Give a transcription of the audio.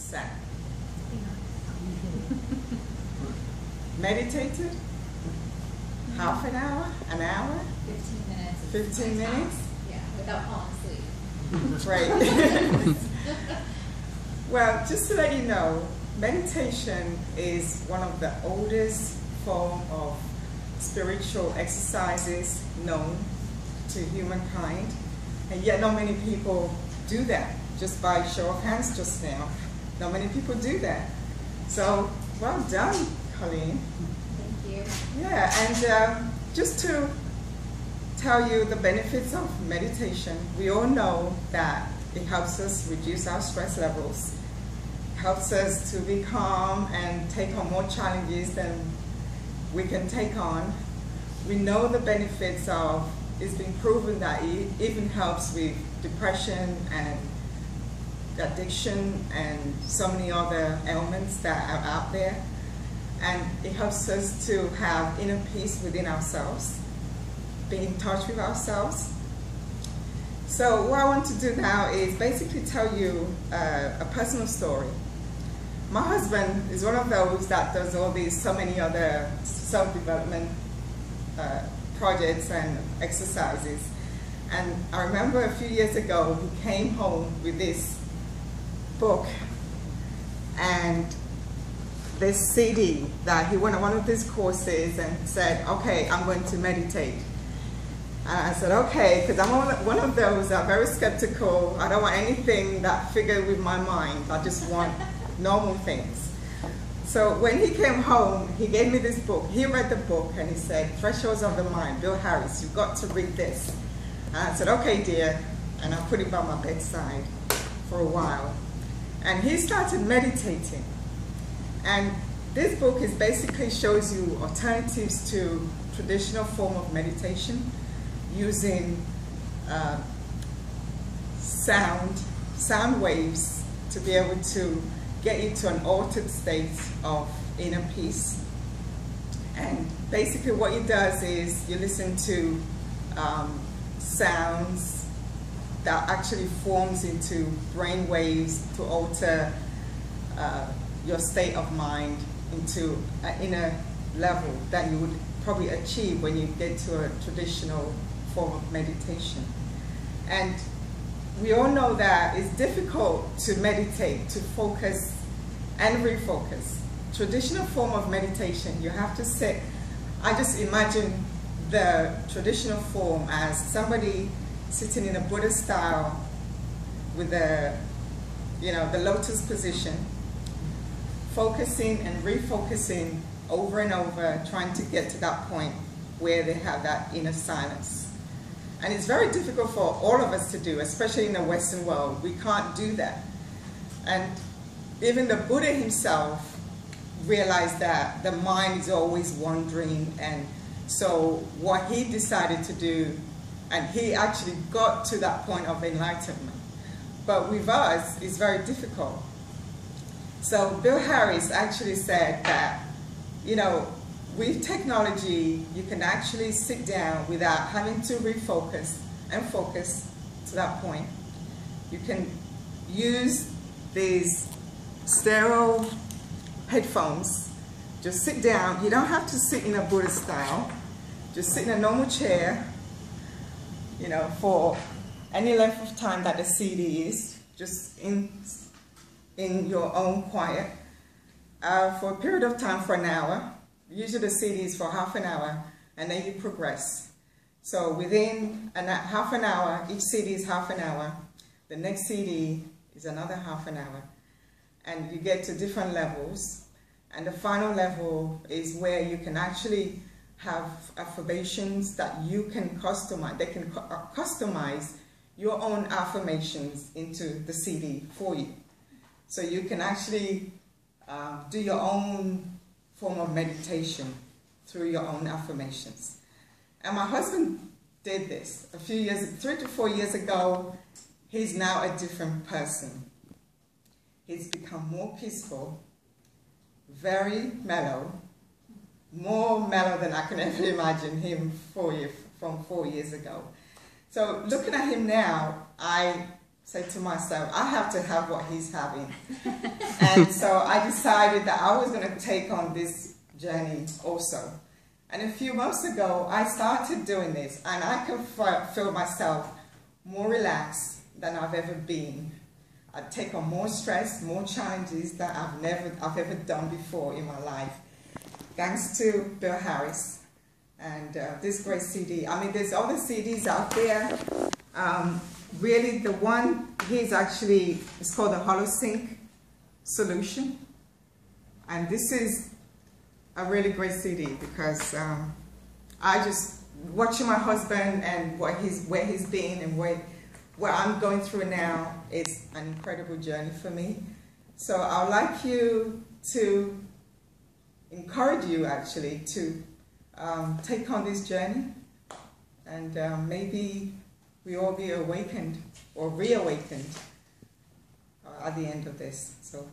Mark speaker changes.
Speaker 1: sat, meditated, half an hour,
Speaker 2: 15 minutes.
Speaker 1: 15 minutes?
Speaker 2: Yeah, without falling asleep.
Speaker 1: Right. Well, just to let you know, meditation is one of the oldest form of spiritual exercises known to humankind, and yet not many people do that. Just by show of hands just now, not many people do that. So, well done, Colleen.
Speaker 2: Thank you.
Speaker 1: Yeah, and just to tell you the benefits of meditation, we all know that it helps us reduce our stress levels, helps us to be calm and take on more challenges than we can take on. We know the benefits of, it's been proven that it even helps with depression and addiction and so many other ailments that are out there. And it helps us to have inner peace within ourselves, be in touch with ourselves. So what I want to do now is basically tell you a personal story. My husband is one of those that does all these, so many other self-development projects and exercises. And I remember a few years ago, he came home with this book and this CD that he went on one of these courses and said, okay, I'm going to meditate. And I said, okay, because I'm one of those that are very skeptical. I don't want anything that figures with my mind. I just want normal things. So when he came home, he gave me this book. He read the book and he said, Thresholds of the Mind, Bill Harris, you've got to read this. And I said, okay, dear. And I put it by my bedside for a while. And he started meditating. And this book is basically shows you alternatives to traditional form of meditation using sound waves to be able to get you to an altered state of inner peace. And basically what it does is you listen to sounds that actually forms into brain waves to alter your state of mind into an inner level that you would probably achieve when you get to a traditional form of meditation. And we all know that it's difficult to meditate, to focus and refocus. Traditional form of meditation, you have to sit. I just imagine the traditional form as somebody sitting in a Buddhist style with the lotus position, focusing and refocusing over and over, trying to get to that point where they have that inner silence. And it's very difficult for all of us to do, especially in the Western world. We can't do that. And even the Buddha himself realized that the mind is always wandering, and so what he decided to do, and he actually got to that point of enlightenment. But with us, it's very difficult. So Bill Harris actually said that, with technology, you can actually sit down without having to refocus and focus to that point. You can use these stereo headphones. Just sit down. You don't have to sit in a Buddhist style. Just sit in a normal chair, for any length of time that the CD is, just in your own quiet, for a period of time, for an hour. Usually the CD is for half an hour, and then you progress. So within half an hour, each CD is half an hour. The next CD is another half an hour. And you get to different levels. And the final level is where you can actually have affirmations that you can customize. They can customize your own affirmations into the CD for you. So you can actually do your own form of meditation through your own affirmations. And my husband did this 3 to 4 years ago. He's now a different person. He's become more peaceful, very mellow, more mellow than I can ever imagine him from 4 years ago. So looking at him now, I said to myself, I have to have what he's having. And so I decided that I was going to take on this journey also. And a few months ago, I started doing this, and I can feel myself more relaxed than I've ever been. I take on more stress, more challenges that I've ever done before in my life. Thanks to Bill Harris and this great CD. I mean, there's other CDs out there. Really, the one he's actually, it's called the HoloSync Solution. And this is a really great CD because I just, watching my husband and where he's been and where I'm going through now, it's an incredible journey for me. So I would like you to encourage you actually to take on this journey, and maybe we all be awakened or reawakened at the end of this. So